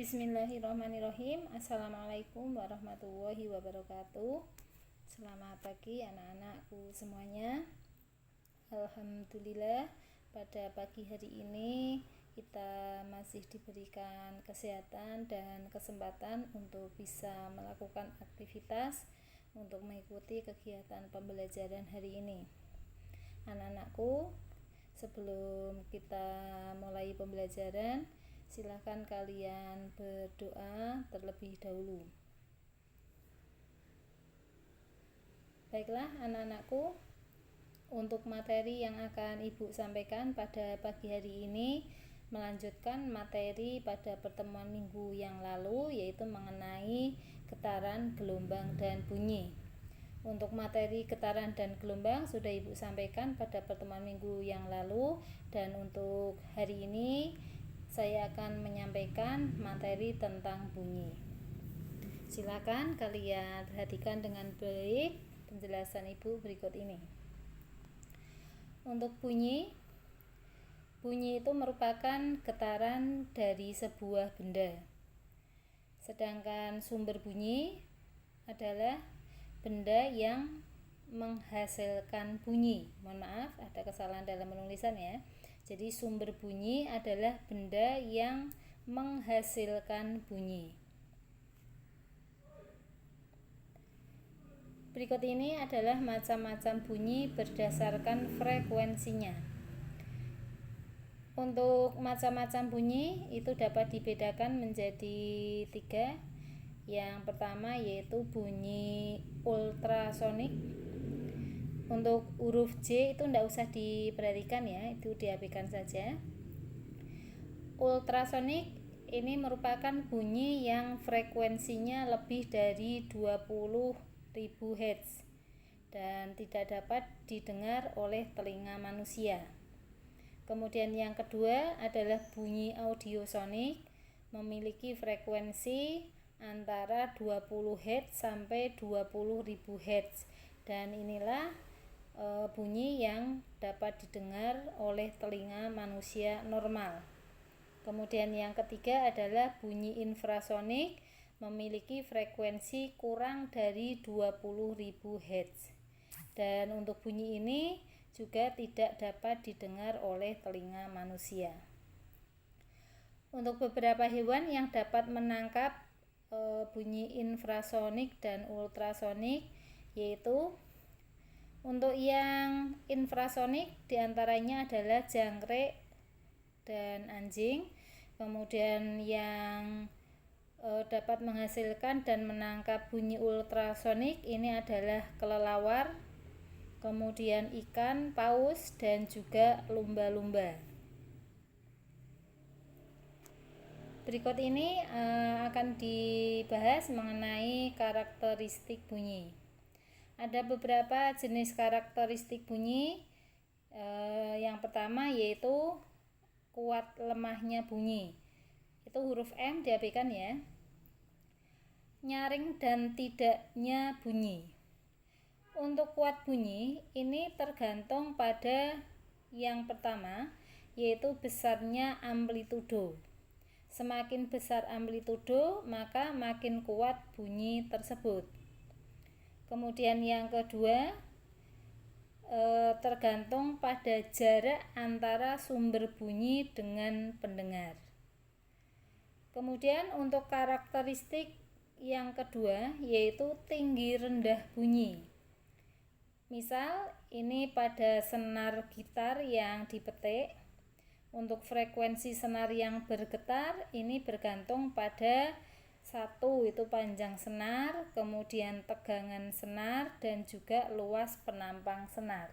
Bismillahirrahmanirrahim. Assalamualaikum warahmatullahi wabarakatuh. Selamat pagi anak-anakku semuanya. Alhamdulillah, pada pagi hari ini kita masih diberikan kesehatan dan kesempatan untuk bisa melakukan aktivitas untuk mengikuti kegiatan pembelajaran hari ini. Anak-anakku, sebelum kita mulai pembelajaran, silakan kalian berdoa terlebih dahulu. Baiklah anak-anakku, untuk materi yang akan Ibu sampaikan pada pagi hari ini melanjutkan materi pada pertemuan minggu yang lalu, yaitu mengenai getaran, gelombang, dan bunyi. Untuk materi getaran dan gelombang sudah Ibu sampaikan pada pertemuan minggu yang lalu, dan untuk hari ini saya akan menyampaikan materi tentang bunyi. Silakan kalian perhatikan dengan baik penjelasan Ibu berikut ini. Untuk bunyi itu merupakan getaran dari sebuah benda. Sedangkan sumber bunyi adalah benda yang menghasilkan bunyi. Mohon maaf, ada kesalahan dalam penulisan ya. Jadi sumber bunyi adalah benda yang menghasilkan bunyi. Berikut ini adalah macam-macam bunyi berdasarkan frekuensinya. Untuk macam-macam bunyi itu dapat dibedakan menjadi 3. Yang pertama yaitu bunyi ultrasonik. Untuk huruf J itu tidak usah diperhatikan ya, itu diabaikan saja. Ultrasonik ini merupakan bunyi yang frekuensinya lebih dari 20.000 Hz dan tidak dapat didengar oleh telinga manusia. Kemudian yang kedua adalah bunyi audiosonik, memiliki frekuensi antara 20 Hz sampai 20.000 Hz, dan inilah bunyi yang dapat didengar oleh telinga manusia normal. Kemudian yang ketiga adalah bunyi infrasonik, memiliki frekuensi kurang dari 20.000 Hz, dan untuk bunyi ini juga tidak dapat didengar oleh telinga manusia. Untuk beberapa hewan yang dapat menangkap bunyi infrasonik dan ultrasonik, yaitu untuk yang infrasonik diantaranya adalah jangkrik dan anjing. Kemudian yang dapat menghasilkan dan menangkap bunyi ultrasonik ini adalah kelelawar, kemudian ikan paus, dan juga lumba-lumba. Berikut ini akan dibahas mengenai karakteristik bunyi. Ada beberapa jenis karakteristik bunyi. Yang pertama yaitu kuat lemahnya bunyi. Itu huruf M diabaikan ya. Nyaring dan tidaknya bunyi. Untuk kuat bunyi ini tergantung pada yang pertama, yaitu besarnya amplitudo. Semakin besar amplitudo, maka makin kuat bunyi tersebut. Kemudian yang kedua, tergantung pada jarak antara sumber bunyi dengan pendengar. Kemudian untuk karakteristik yang kedua yaitu tinggi rendah bunyi. Misal ini pada senar gitar yang dipetik, untuk frekuensi senar yang bergetar ini bergantung pada satu, itu panjang senar, kemudian tegangan senar, dan juga luas penampang senar.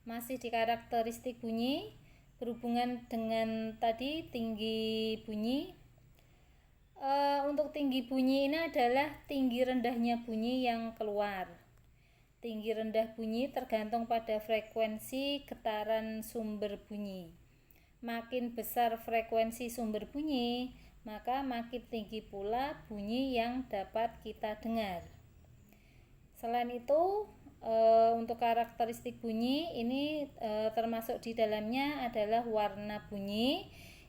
Masih di karakteristik bunyi, berhubungan dengan tadi tinggi bunyi. Untuk tinggi bunyi ini adalah tinggi rendahnya bunyi yang keluar. Tinggi rendah bunyi tergantung pada frekuensi getaran sumber bunyi. Makin besar frekuensi sumber bunyi, maka makin tinggi pula bunyi yang dapat kita dengar. Selain itu, untuk karakteristik bunyi ini termasuk di dalamnya adalah warna bunyi.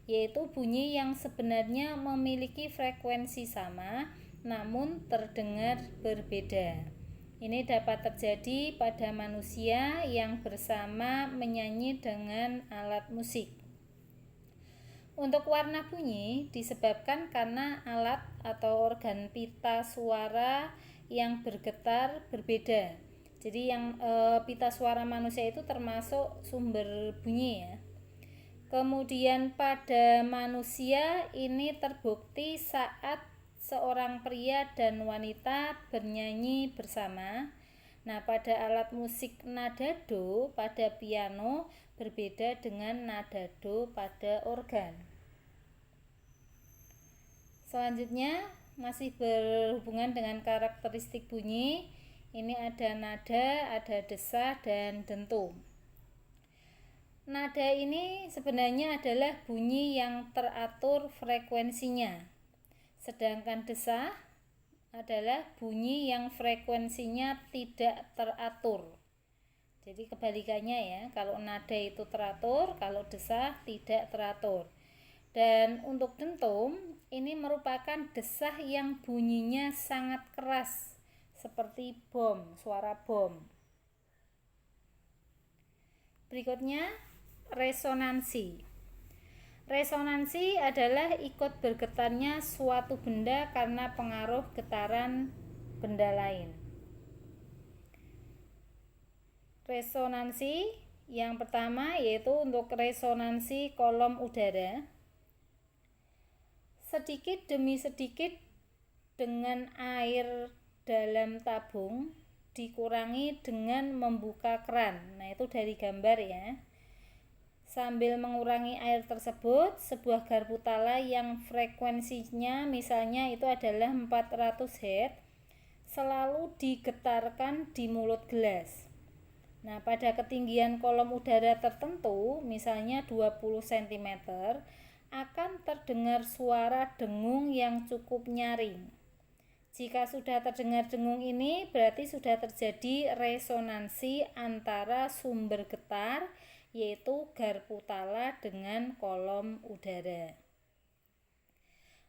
yaitu bunyi yang sebenarnya memiliki frekuensi sama namun terdengar berbeda. Ini dapat terjadi pada manusia yang bersama menyanyi dengan alat musik. Untuk warna bunyi disebabkan karena alat atau organ pita suara yang bergetar berbeda. Jadi yang pita suara manusia itu termasuk sumber bunyi ya. Kemudian pada manusia ini terbukti saat seorang pria dan wanita bernyanyi bersama. Nah, pada alat musik nada do pada piano berbeda dengan nada do pada organ. Selanjutnya masih berhubungan dengan karakteristik bunyi. Ini ada nada, ada desah, dan dentum. Nada ini sebenarnya adalah bunyi yang teratur frekuensinya. Sedangkan desah adalah bunyi yang frekuensinya tidak teratur. Jadi kebalikannya ya, kalau nada itu teratur, kalau desah tidak teratur. Dan untuk dentum, ini merupakan desah yang bunyinya sangat keras, seperti bom, suara bom. Berikutnya, resonansi. Resonansi adalah ikut bergetarnya suatu benda karena pengaruh getaran benda lain. Resonansi yang pertama yaitu untuk resonansi kolom udara. Sedikit demi sedikit dengan air dalam tabung dikurangi dengan membuka keran. Nah, itu dari gambar ya. Sambil mengurangi air tersebut, sebuah garpu tala yang frekuensinya misalnya itu adalah 400 Hz selalu digetarkan di mulut gelas. Nah, pada ketinggian kolom udara tertentu, misalnya 20 cm, akan terdengar suara dengung yang cukup nyaring. Jika sudah terdengar dengung ini, berarti sudah terjadi resonansi antara sumber getar, yaitu garpu tala dengan kolom udara.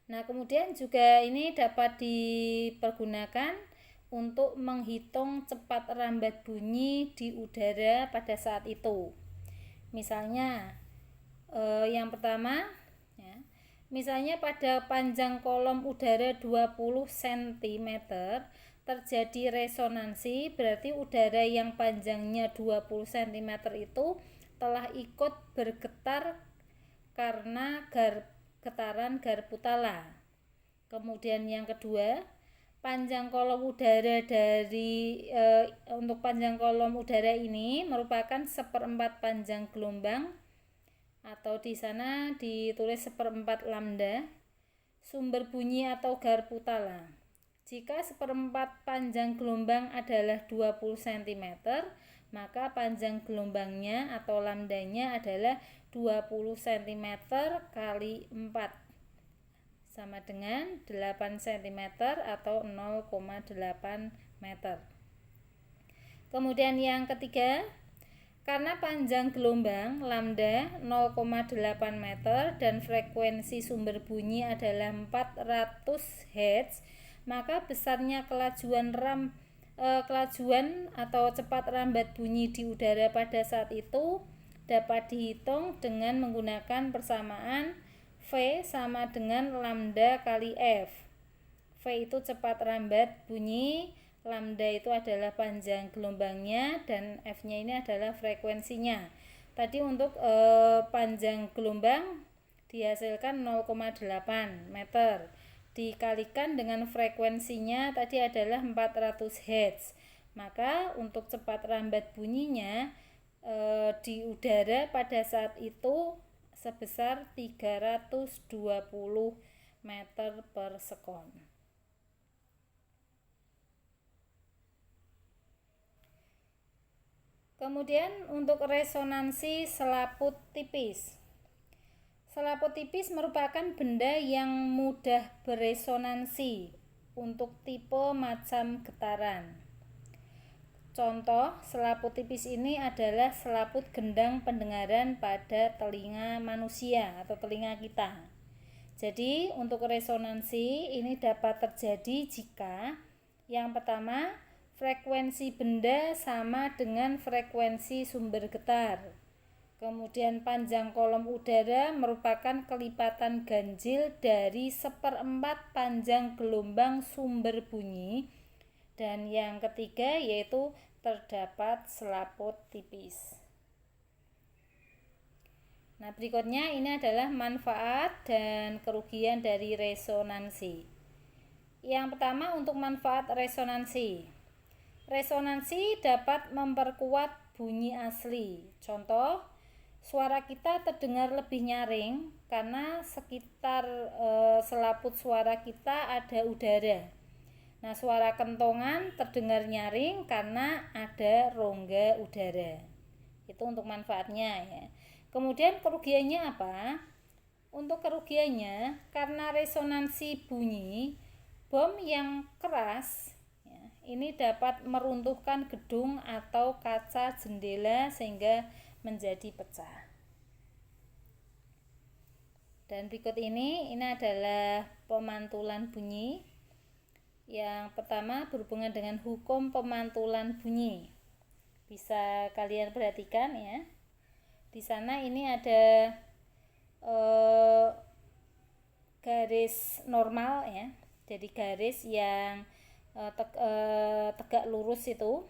Nah, kemudian juga ini dapat dipergunakan untuk menghitung cepat rambat bunyi di udara pada saat itu. Misalnya, yang pertama, ya, misalnya pada panjang kolom udara 20 cm terjadi resonansi, berarti udara yang panjangnya 20 cm itu telah ikut bergetar karena getaran garpu tala. Kemudian yang kedua, panjang kolom udara untuk panjang kolom udara ini merupakan 1/4 panjang gelombang, atau di sana ditulis 1/4 lambda sumber bunyi atau garpu tala. Jika 1/4 panjang gelombang adalah 20 cm, maka panjang gelombangnya atau lambdanya adalah 20 cm kali 4 sama dengan 8 cm atau 0,8 meter. Kemudian yang ketiga, karena panjang gelombang lambda 0,8 meter dan frekuensi sumber bunyi adalah 400 Hz, maka besarnya kelajuan atau cepat rambat bunyi di udara pada saat itu dapat dihitung dengan menggunakan persamaan V sama dengan lambda kali F. V itu cepat rambat bunyi, lambda itu adalah panjang gelombangnya, dan F-nya ini adalah frekuensinya. Tadi untuk panjang gelombang dihasilkan 0,8 meter. Dikalikan dengan frekuensinya tadi adalah 400 Hz. Maka untuk cepat rambat bunyinya di udara pada saat itu sebesar 320 meter per sekon. Kemudian untuk resonansi selaput tipis. Selaput tipis merupakan benda yang mudah beresonansi untuk tipe macam getaran. Contoh selaput tipis ini adalah selaput gendang pendengaran pada telinga manusia atau telinga kita. Jadi untuk resonansi ini dapat terjadi jika yang pertama frekuensi benda sama dengan frekuensi sumber getar. Kemudian panjang kolom udara merupakan kelipatan ganjil dari 1/4 panjang gelombang sumber bunyi. Dan yang ketiga yaitu terdapat selaput tipis. Nah, berikutnya ini adalah manfaat dan kerugian dari resonansi. Yang pertama untuk manfaat resonansi. Resonansi dapat memperkuat bunyi asli. Contoh, suara kita terdengar lebih nyaring karena sekitar selaput suara kita ada udara. Nah, suara kentongan terdengar nyaring karena ada rongga udara. Itu untuk manfaatnya ya. Kemudian kerugiannya apa? Untuk kerugiannya, karena resonansi bunyi, bom yang keras ya, ini dapat meruntuhkan gedung atau kaca jendela sehingga menjadi pecah. Dan berikut ini adalah pemantulan bunyi. Yang pertama berhubungan dengan hukum pemantulan bunyi. Bisa kalian perhatikan ya. Di sana ini ada garis normal ya. Jadi garis yang tegak lurus itu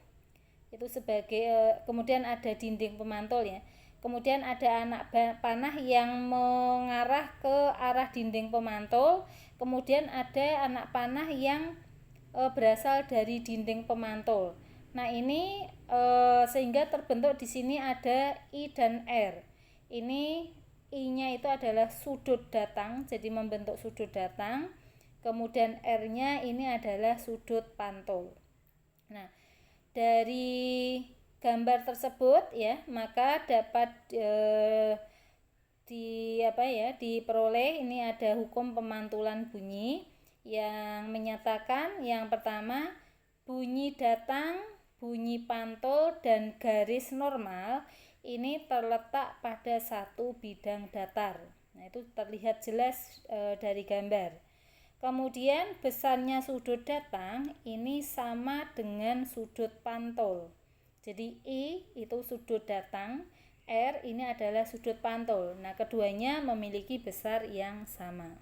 sebagai kemudian ada dinding pemantul ya. Kemudian ada anak panah yang mengarah ke arah dinding pemantul. Kemudian ada anak panah yang berasal dari dinding pemantul. Nah, ini sehingga terbentuk di sini ada I dan R. Ini I-nya itu adalah sudut datang, jadi membentuk sudut datang. Kemudian R-nya ini adalah sudut pantul. Nah, dari gambar tersebut ya, maka dapat diperoleh ini ada hukum pemantulan bunyi yang menyatakan yang pertama bunyi datang, bunyi pantul dan garis normal ini terletak pada satu bidang datar. Nah, itu terlihat jelas dari gambar. Kemudian besarnya sudut datang ini sama dengan sudut pantul. Jadi I itu sudut datang, R ini adalah sudut pantul. Nah, keduanya memiliki besar yang sama.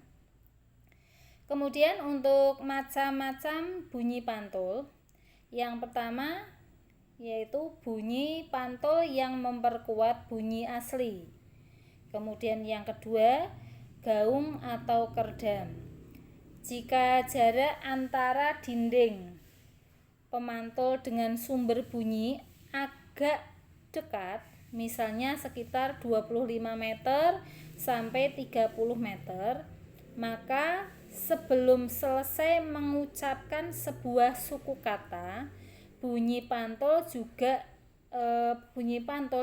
Kemudian untuk macam-macam bunyi pantul, yang pertama yaitu bunyi pantul yang memperkuat bunyi asli. Kemudian yang kedua, gaung atau kerdam. Jika jarak antara dinding pemantul dengan sumber bunyi agak dekat, misalnya sekitar 25 meter sampai 30 meter, maka sebelum selesai mengucapkan sebuah suku kata, bunyi pantul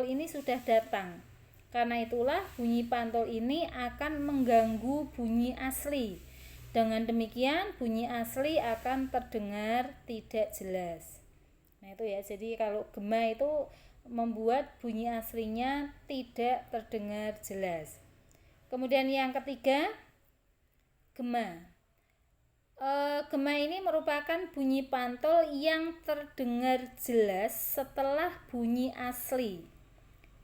ini sudah datang. Karena itulah bunyi pantul ini akan mengganggu bunyi asli. Dengan demikian bunyi asli akan terdengar tidak jelas. Nah, itu ya. Jadi kalau gema itu membuat bunyi aslinya tidak terdengar jelas. Kemudian yang ketiga, gema. Gema ini merupakan bunyi pantul yang terdengar jelas setelah bunyi asli.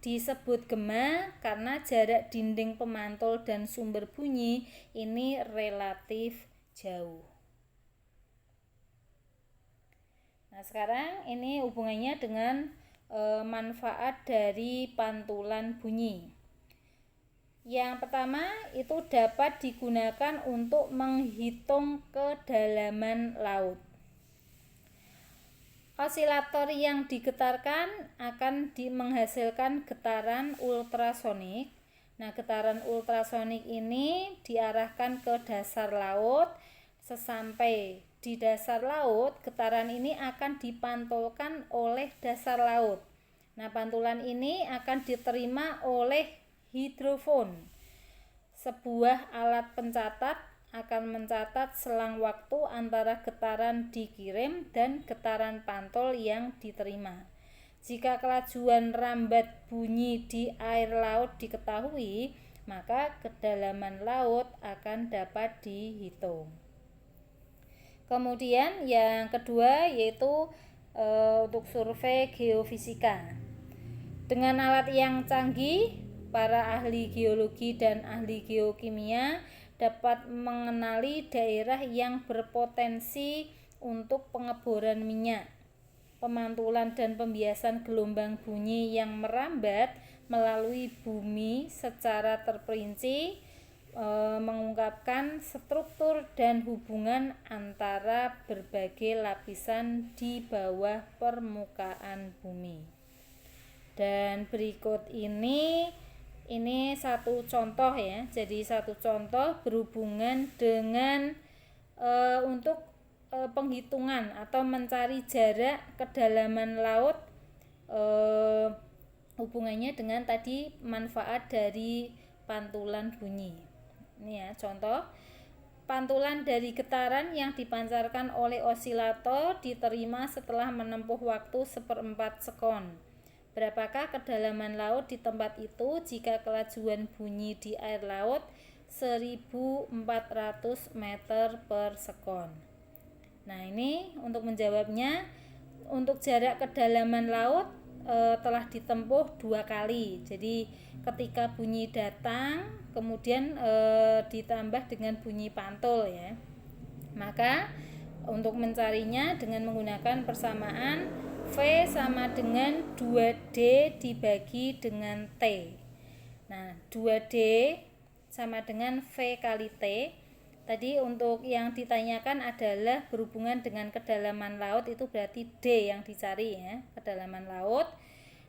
Disebut gema karena jarak dinding pemantul dan sumber bunyi ini relatif jauh. Nah, sekarang ini hubungannya dengan manfaat dari pantulan bunyi. Yang pertama itu dapat digunakan untuk menghitung kedalaman laut. Osilator yang digetarkan akan menghasilkan getaran ultrasonik. Nah, getaran ultrasonik ini diarahkan ke dasar laut. Sesampai di dasar laut, getaran ini akan dipantulkan oleh dasar laut. Nah, pantulan ini akan diterima oleh hidrofon, sebuah alat pencatat akan mencatat selang waktu antara getaran dikirim dan getaran pantul yang diterima. Jika kelajuan rambat bunyi di air laut diketahui, maka kedalaman laut akan dapat dihitung. Kemudian yang kedua yaitu untuk survei geofisika. Dengan alat yang canggih, para ahli geologi dan ahli geokimia dapat mengenali daerah yang berpotensi untuk pengeboran minyak, pemantulan dan pembiasan gelombang bunyi yang merambat melalui bumi secara terperinci, mengungkapkan struktur dan hubungan antara berbagai lapisan di bawah permukaan bumi. Dan berikut ini satu contoh ya. Jadi satu contoh berhubungan dengan untuk penghitungan atau mencari jarak kedalaman laut, hubungannya dengan tadi manfaat dari pantulan bunyi. Ini ya contoh, pantulan dari getaran yang dipancarkan oleh osilator diterima setelah menempuh waktu 1/4 sekon. Berapakah kedalaman laut di tempat itu jika kelajuan bunyi di air laut 1400 meter per sekon? Nah, ini untuk menjawabnya, untuk jarak kedalaman laut telah ditempuh 2 kali. Jadi ketika bunyi datang kemudian ditambah dengan bunyi pantul ya. Maka untuk mencarinya dengan menggunakan persamaan V sama dengan 2D dibagi dengan T. Nah, 2D sama dengan V kali T. Tadi untuk yang ditanyakan adalah berhubungan dengan kedalaman laut, itu berarti D yang dicari ya, kedalaman laut.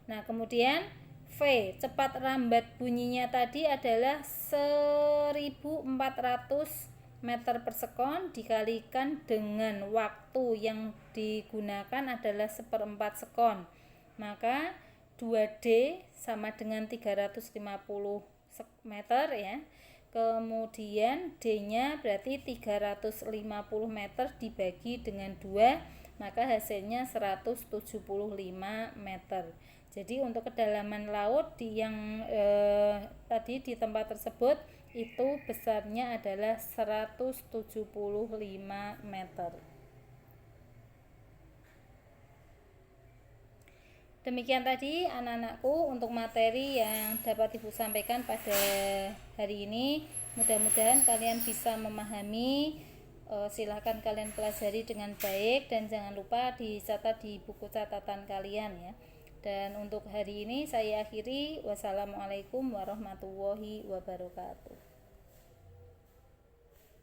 Nah, kemudian V, cepat rambat bunyinya tadi adalah 1400 meter per sekon dikalikan dengan waktu yang digunakan adalah 1/4 sekon. Maka 2D sama dengan 350 meter ya. Kemudian D-nya berarti 350 meter dibagi dengan 2, maka hasilnya 175 meter. Jadi untuk kedalaman laut yang tadi di tempat tersebut itu besarnya adalah 175 meter. Demikian tadi anak-anakku untuk materi yang dapat Ibu sampaikan pada hari ini. Mudah-mudahan kalian bisa memahami. Silahkan kalian pelajari dengan baik dan jangan lupa dicatat di buku catatan kalian ya. Dan untuk hari ini saya akhiri. Wassalamualaikum warahmatullahi wabarakatuh.